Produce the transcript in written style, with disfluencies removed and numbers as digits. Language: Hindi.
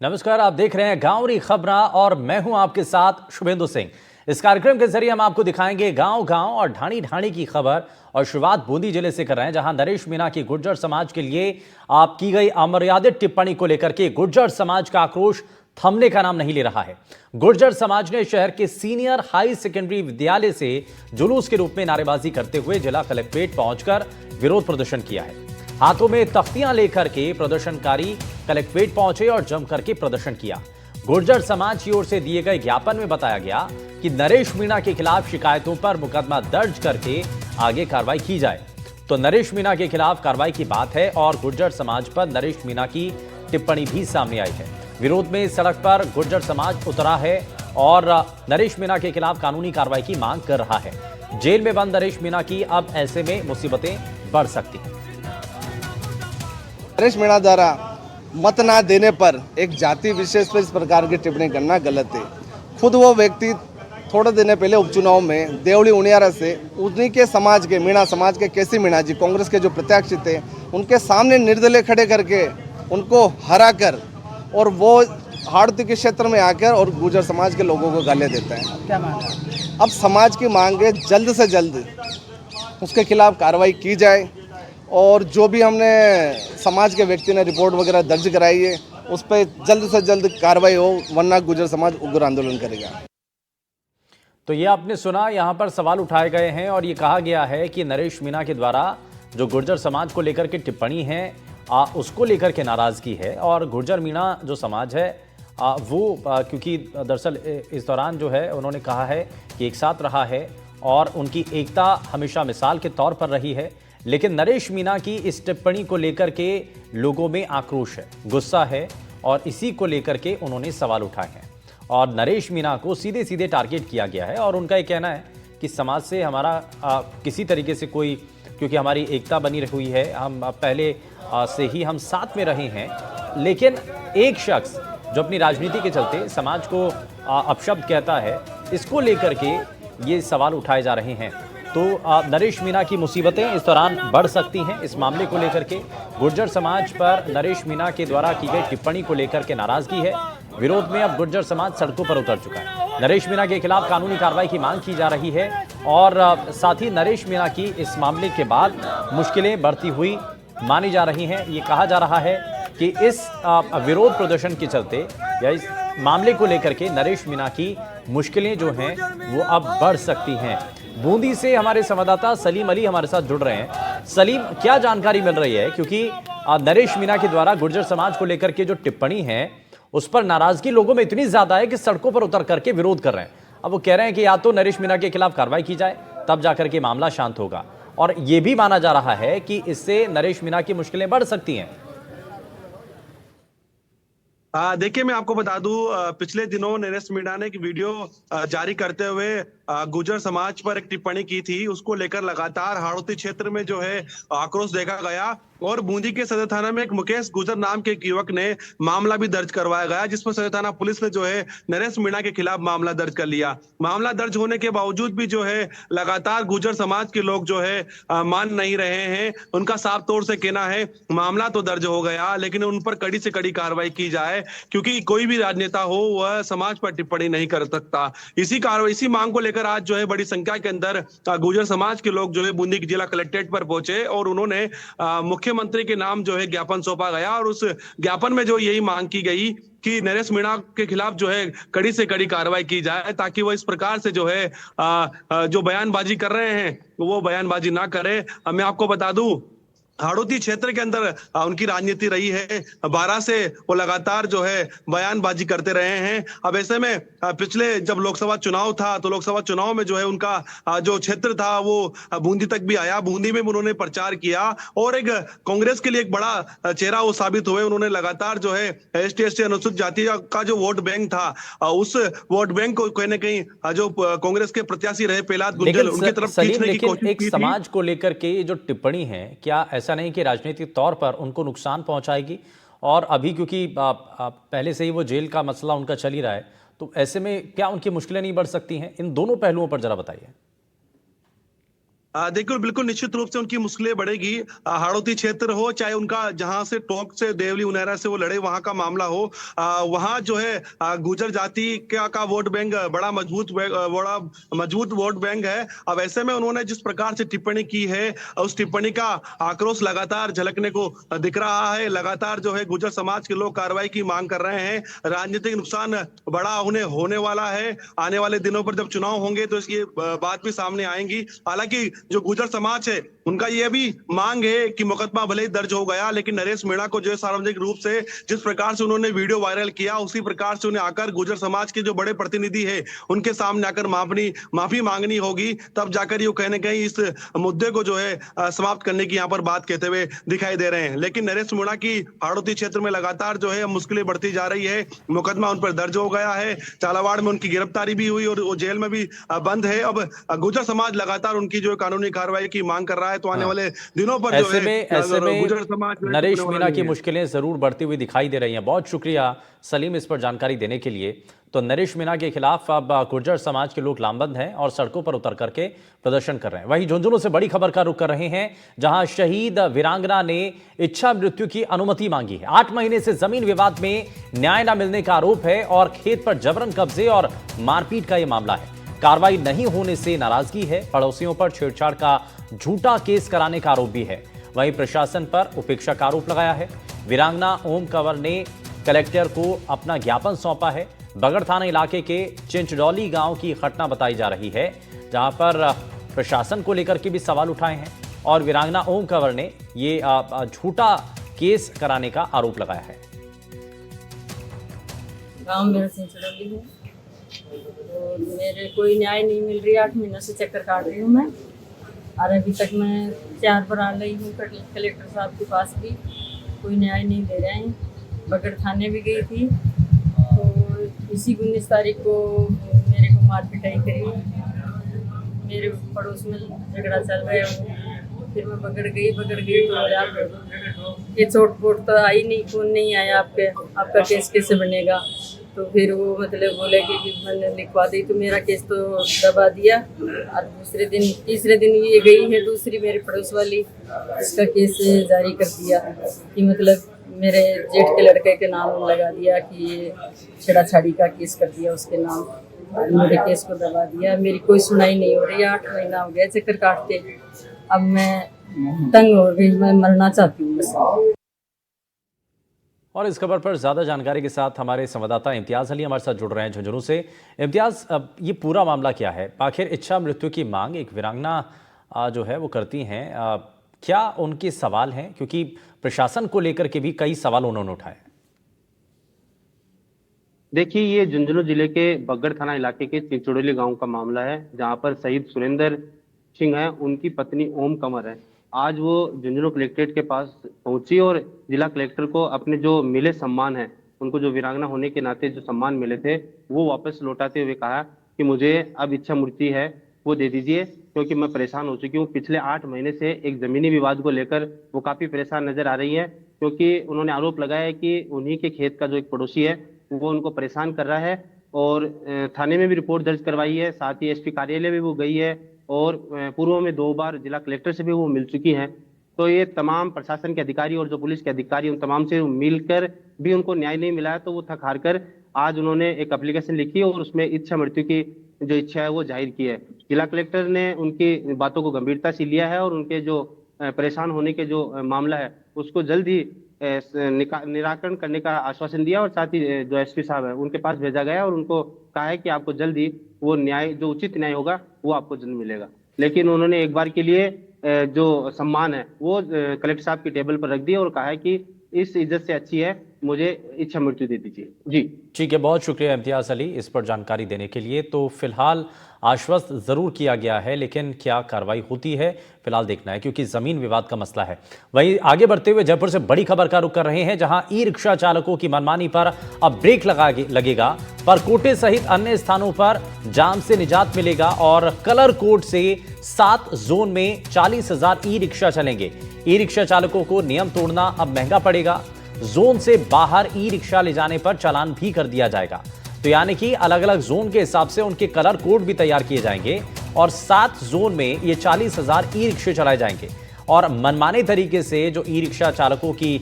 नमस्कार, आप देख रहे हैं गांवरी खबरा और मैं हूं आपके साथ शुभेंदु सिंह। इस कार्यक्रम के जरिए हम आपको दिखाएंगे गांव गांव और ढाणी ढाणी की खबर। और शुरुआत बूंदी जिले से कर रहे हैं, जहां नरेश मीणा की गुर्जर समाज के लिए आप की गई अमर्यादित टिप्पणी को लेकर के गुर्जर समाज का आक्रोश थमने का नाम नहीं ले रहा है। गुर्जर समाज ने शहर के सीनियर हाई सेकेंडरी विद्यालय से जुलूस के रूप में नारेबाजी करते हुए जिला कलेक्ट्रेट पहुंचकर विरोध प्रदर्शन किया है। हाथों में तख्तियां लेकर के प्रदर्शनकारी कलेक्ट्रेट पहुंचे और जमकर के प्रदर्शन किया। गुर्जर समाज की ओर से दिए गए ज्ञापन में बताया गया कि नरेश मीणा के खिलाफ शिकायतों पर मुकदमा दर्ज करके आगे कार्रवाई की जाए। तो नरेश मीणा के खिलाफ कार्रवाई की बात है और गुर्जर समाज पर नरेश मीणा की टिप्पणी भी सामने आई है। विरोध में सड़क पर गुर्जर समाज उतरा है और नरेश मीणा के खिलाफ कानूनी कार्रवाई की मांग कर रहा है। जेल में बंद नरेश मीणा की अब ऐसे में मुसीबतें बढ़ सकती हैं। नरेश मीणा द्वारा मत ना देने पर एक जाति विशेष पर इस प्रकार की टिप्पणी करना गलत है। खुद वो व्यक्ति थोड़े दिन पहले उपचुनाव में देवली उनियारा से उन्हीं के समाज के मीणा समाज के केसी मीणा जी कांग्रेस के जो प्रत्याशी थे उनके सामने निर्दलीय खड़े करके उनको हरा कर और वो हाड़ती के क्षेत्र में आकर और गुर्जर समाज के लोगों को गालियाँ देता है। क्या मांग है? अब समाज की मांग है जल्द से जल्द उसके खिलाफ कार्रवाई की जाए और जो भी हमने समाज के व्यक्ति ने रिपोर्ट वगैरह दर्ज कराई है उस पर जल्द से जल्द कार्रवाई हो, वरना गुर्जर समाज उग्र आंदोलन करेगा। तो ये आपने सुना, यहाँ पर सवाल उठाए गए हैं और ये कहा गया है कि नरेश मीणा के द्वारा जो गुर्जर समाज को लेकर के टिप्पणी है उसको लेकर के नाराजगी है। और गुर्जर मीणा जो समाज है वो क्योंकि दरअसल इस दौरान जो है उन्होंने कहा है कि एक साथ रहा है और उनकी एकता हमेशा मिसाल के तौर पर रही है। लेकिन नरेश मीणा की इस टिप्पणी को लेकर के लोगों में आक्रोश है, गुस्सा है और इसी को लेकर के उन्होंने सवाल उठाए हैं। और नरेश मीणा को सीधे सीधे टारगेट किया गया है और उनका ये कहना है कि समाज से हमारा किसी तरीके से कोई, क्योंकि हमारी एकता बनी हुई है, हम पहले से ही हम साथ में रहे हैं। लेकिन एक शख्स जो अपनी राजनीति के चलते समाज को अपशब्द कहता है, इसको लेकर के ये सवाल उठाए जा रहे हैं। तो नरेश मीणा की मुसीबतें इस दौरान बढ़ सकती हैं। इस मामले को लेकर के गुर्जर समाज पर नरेश मीणा के द्वारा की गई टिप्पणी को लेकर के नाराजगी है। विरोध में अब गुर्जर समाज सड़कों पर उतर चुका है। नरेश मीणा के खिलाफ कानूनी कार्रवाई की मांग की जा रही है और साथ ही नरेश मीणा की इस मामले के बाद मुश्किलें बढ़ती हुई मानी जा रही हैं। ये कहा जा रहा है कि इस विरोध प्रदर्शन के चलते या इस मामले को लेकर के नरेश मीणा की मुश्किलें जो हैं वो अब बढ़ सकती हैं। बूंदी से हमारे संवाददाता सलीम अली हमारे साथ जुड़ रहे हैं। सलीम, क्या जानकारी मिल रही है? क्योंकि नरेश मीणा के द्वारा गुर्जर समाज को लेकर के जो टिप्पणी है उस पर नाराजगी लोगों में इतनी ज्यादा है कि सड़कों पर उतर करके विरोध कर रहे हैं। अब वो कह रहे हैं कि या तो नरेश मीणा के खिलाफ कार्रवाई की जाए तब जाकर के मामला शांत होगा, और यह भी माना जा रहा है कि इससे नरेश मीणा की मुश्किलें बढ़ सकती हैं। देखिए, मैं आपको बता दूं, पिछले दिनों नरेश मीणा ने एक वीडियो जारी करते हुए गुर्जर समाज पर एक टिप्पणी की थी। उसको लेकर लगातार हाड़ौती क्षेत्र में जो है आक्रोश देखा गया और बूंदी के सदर थाना में एक मुकेश गुर्जर नाम के एक युवक ने मामला भी दर्ज करवाया गया, जिस पर सदर थाना पुलिस ने जो है नरेश मीणा के खिलाफ मामला दर्ज कर लिया। मामला दर्ज होने के बावजूद भी जो है लगातार गुर्जर समाज के लोग जो है मान नहीं रहे हैं। उनका साफ तौर से कहना है मामला तो दर्ज हो गया लेकिन उन पर कड़ी से कड़ी कार्रवाई की जाए, क्योंकि कोई भी राजनेता हो वह समाज पर टिप्पणी नहीं कर सकता। इसी मांग को लेकर आज जो है बड़ी संख्या के अंदर गुर्जर समाज के लोग जो है बूंदी जिला कलेक्ट्रेट पर पहुंचे और उन्होंने मुख्यमंत्री के नाम जो है ज्ञापन सौंपा गया और उस ज्ञापन में जो यही मांग की गई कि नरेश मीणा के खिलाफ जो है कड़ी से कड़ी कार्रवाई की जाए, ताकि वो इस प्रकार से जो है जो बयानबाजी कर रहे हैं वो बयानबाजी ना करे। मैं आपको बता दूं, हाड़ौती क्षेत्र के अंदर उनकी राजनीति रही है। 12 से वो लगातार जो है बयानबाजी करते रहे हैं। अब ऐसे में पिछले जब लोकसभा चुनाव था तो लोकसभा चुनाव में जो है उनका जो क्षेत्र था वो बूंदी तक भी आया। बूंदी में उन्होंने प्रचार किया और एक कांग्रेस के लिए एक बड़ा चेहरा वो साबित हुए। उन्होंने लगातार जो है ST अनुसूचित जाति का जो वोट बैंक था उस वोट बैंक को कहीं ना कहीं जो कांग्रेस के प्रत्याशी रहे प्रहलाद गुर्जर उनकी तरफ खींचने की कोशिश एक समाज को लेकर के जो टिप्पणी है, क्या ऐसा नहीं कि राजनीतिक तौर पर उनको नुकसान पहुंचाएगी? और अभी क्योंकि पहले से ही वो जेल का मसला उनका चल ही रहा है, तो ऐसे में क्या उनकी मुश्किलें नहीं बढ़ सकती हैं? इन दोनों पहलुओं पर जरा बताइए। देखिए बिल्कुल निश्चित रूप से उनकी मुश्किलें बढ़ेगी। हाड़ौती क्षेत्र हो चाहे उनका जहां से टोंक से देवली उनेरा से वो लड़े वहां का मामला हो, वहां जो है गुर्जर जाति का वोट बैंक बड़ा मजबूत वोट बैंक है। अब ऐसे में उन्होंने जिस प्रकार से टिप्पणी की है, उस टिप्पणी का आक्रोश लगातार झलकने को दिख रहा है। लगातार जो है गुर्जर समाज के लोग कार्रवाई की मांग कर रहे हैं। राजनीतिक नुकसान बड़ा उन्हें होने वाला है। आने वाले दिनों पर जब चुनाव होंगे तो इसकी बात भी सामने आएंगी। हालांकि जो गुर्जर समाज है उनका यह भी मांग है कि मुकदमा भले ही दर्ज हो गया, लेकिन नरेश मीणा को जो है सार्वजनिक रूप से जिस प्रकार से उन्होंने वीडियो वायरल किया, उसी प्रकार से उन्हें आकर गुर्जर समाज के जो बड़े प्रतिनिधि है उनके सामने आकर माफी मांगनी होगी। तब जाकर ये कहीं ना कहीं इस मुद्दे को जो है समाप्त करने की यहाँ पर बात कहते हुए दिखाई दे रहे हैं। लेकिन नरेश मीणा की हाड़ौती क्षेत्र में लगातार जो है मुश्किलें बढ़ती जा रही है। मुकदमा उन पर दर्ज हो गया है, झालावाड़ में उनकी गिरफ्तारी भी हुई और वो जेल में भी बंद है। अब गुर्जर समाज लगातार उनकी जो कानूनी कार्रवाई की मांग कर रहा है। तो आने वाले दिनों पर जो है गुर्जर समाज नरेश मीणा की मुश्किलें जरूर बढ़ती हुई दिखाई दे रही हैं। बहुत शुक्रिया सलीम इस पर जानकारी देने के लिए। तो नरेश मीणा के खिलाफ अब गुर्जर समाज के लोग लामबंद हैं और सड़कों पर उतर करके प्रदर्शन कर रहे हैं। वहीं झुंझुनू से बड़ी खबर का रुख कर रहे हैं, जहां शहीद वीरांगना ने इच्छा मृत्यु की अनुमति मांगी है। 8 महीने से जमीन विवाद में न्याय न मिलने का आरोप है और खेत पर जबरन कब्जे और मारपीट का यह मामला है। कार्रवाई नहीं होने से नाराजगी है। पड़ोसियों पर छेड़छाड़ का झूठा केस कराने का आरोप भी है। वहीं प्रशासन पर उपेक्षा का आरोप लगाया है। वीरांगना ओम कंवर ने कलेक्टर को अपना ज्ञापन सौंपा है। बगड़ थाना इलाके के चिंचडौली गांव की घटना बताई जा रही है, जहां पर प्रशासन को लेकर के भी सवाल उठाए हैं और वीरांगना ओम कंवर ने ये झूठा केस कराने का आरोप लगाया है। गांव मेरा चिंचडौली है और मेरे कोई न्याय नहीं मिल रही। 8 महीनों से चक्कर काट रही हूँ मैं, और अभी तक मैं 4 बार आ गई हूँ कलेक्टर साहब के पास भी, कोई न्याय नहीं दे रहे हैं। बगड़ थाने भी गई थी तो इसी 19 तारीख को मेरे को मार पिटाई करी। मेरे पड़ोस में झगड़ा चल रहा है। फिर मैं बगड़ गई तो यार ये चोट पोट तो आई नहीं, कौन नहीं आया आपका केस कैसे बनेगा। तो फिर वो मतलब बोले कि मैंने लिखवा दी, तो मेरा केस तो दबा दिया। और तीसरे दिन ये गई है दूसरी मेरे पड़ोस वाली, इसका केस जारी कर दिया कि मतलब मेरे जेठ के लड़के के नाम लगा दिया कि ये छेड़ाछाड़ी का केस कर दिया उसके नाम, और मेरे केस को दबा दिया। मेरी कोई सुनाई नहीं हो रही। 8 महीना हो गया चक्कर काटते। अब मैं तंग हो गई, मैं मरना चाहती हूँ बस। और इस खबर पर ज्यादा जानकारी के साथ हमारे संवाददाता इम्तियाज अली हमारे साथ जुड़ रहे हैं झुंझुनू से। इम्तियाज, अब ये पूरा मामला क्या है? आखिर इच्छा मृत्यु की मांग एक वीरांगना जो है वो करती हैं, क्या उनके सवाल हैं? क्योंकि प्रशासन को लेकर के भी कई सवाल उन्होंने उठाए। देखिए, ये झुंझुनू जिले के बगड़ थाना इलाके के चिंचडौली गांव का मामला है, जहां पर शहीद सुरेंद्र सिंह है, उनकी पत्नी ओम कंवर है। आज वो झुंझुनू कलेक्ट्रेट के पास पहुंची और जिला कलेक्टर को अपने जो मिले सम्मान है, उनको जो वीरांगना होने के नाते जो सम्मान मिले थे वो वापस लौटाते हुए कहा कि मुझे अब इच्छा मृत्यु है वो दे दीजिए, क्योंकि मैं परेशान हो चुकी हूँ। पिछले 8 महीने से एक जमीनी विवाद को लेकर वो काफी परेशान नजर आ रही है, क्योंकि उन्होंने आरोप लगाया है कि उन्हीं के खेत का जो एक पड़ोसी है वो उनको परेशान कर रहा है। और थाने में भी रिपोर्ट दर्ज करवाई है, साथ ही एसपी कार्यालय भी वो गई है और पूर्व में 2 बार जिला कलेक्टर से भी वो मिल चुकी हैं। तो ये तमाम प्रशासन के अधिकारी और जो पुलिस के अधिकारी उन तमाम से मिलकर भी उनको न्याय नहीं मिला है। तो वो थक हार कर आज उन्होंने एक एप्लीकेशन लिखी और उसमें इच्छा मृत्यु की जो इच्छा है वो जाहिर की है। जिला कलेक्टर ने उनकी बातों को गंभीरता से लिया है और उनके जो परेशान होने के जो मामला है उसको जल्द ही निराकरण करने का आश्वासन दिया और साथ ही जो एसपी साहब है उनके पास भेजा गया और उनको कहा है कि आपको जल्द ही वो न्याय, जो उचित न्याय होगा वो आपको जल्द मिलेगा। लेकिन उन्होंने एक बार के लिए जो सम्मान है वो कलेक्टर साहब की टेबल पर रख दिया और कहा है कि इस इज्जत से अच्छी है मुझे इच्छा मृत्यु दे दीजिए। जी ठीक है, बहुत शुक्रिया इम्तियाज अली इस पर जानकारी देने के लिए। तो फिलहाल आश्वस्त जरूर किया गया है, लेकिन क्या कार्रवाई होती है फिलहाल देखना है, क्योंकि जमीन विवाद का मसला है। वहीं आगे बढ़ते हुए जयपुर से बड़ी खबर का रुख कर रहे हैं, जहां ई रिक्शा चालकों की मनमानी पर अब ब्रेक लगेगा। पर कोटे सहित अन्य स्थानों पर जाम से निजात मिलेगा और कलर कोड से 7 जोन में 40,000 ई रिक्शा चलेंगे। ई रिक्शा चालकों को नियम तोड़ना अब महंगा पड़ेगा। जोन से बाहर ई रिक्शा ले जाने पर चालान भी कर दिया जाएगा। तो यानी कि अलग अलग जोन के हिसाब से उनके कलर कोड भी तैयार किए जाएंगे और 7 जोन में ये 40,000 ई रिक्शे चलाए जाएंगे और मनमाने तरीके से जो ई रिक्शा चालकों की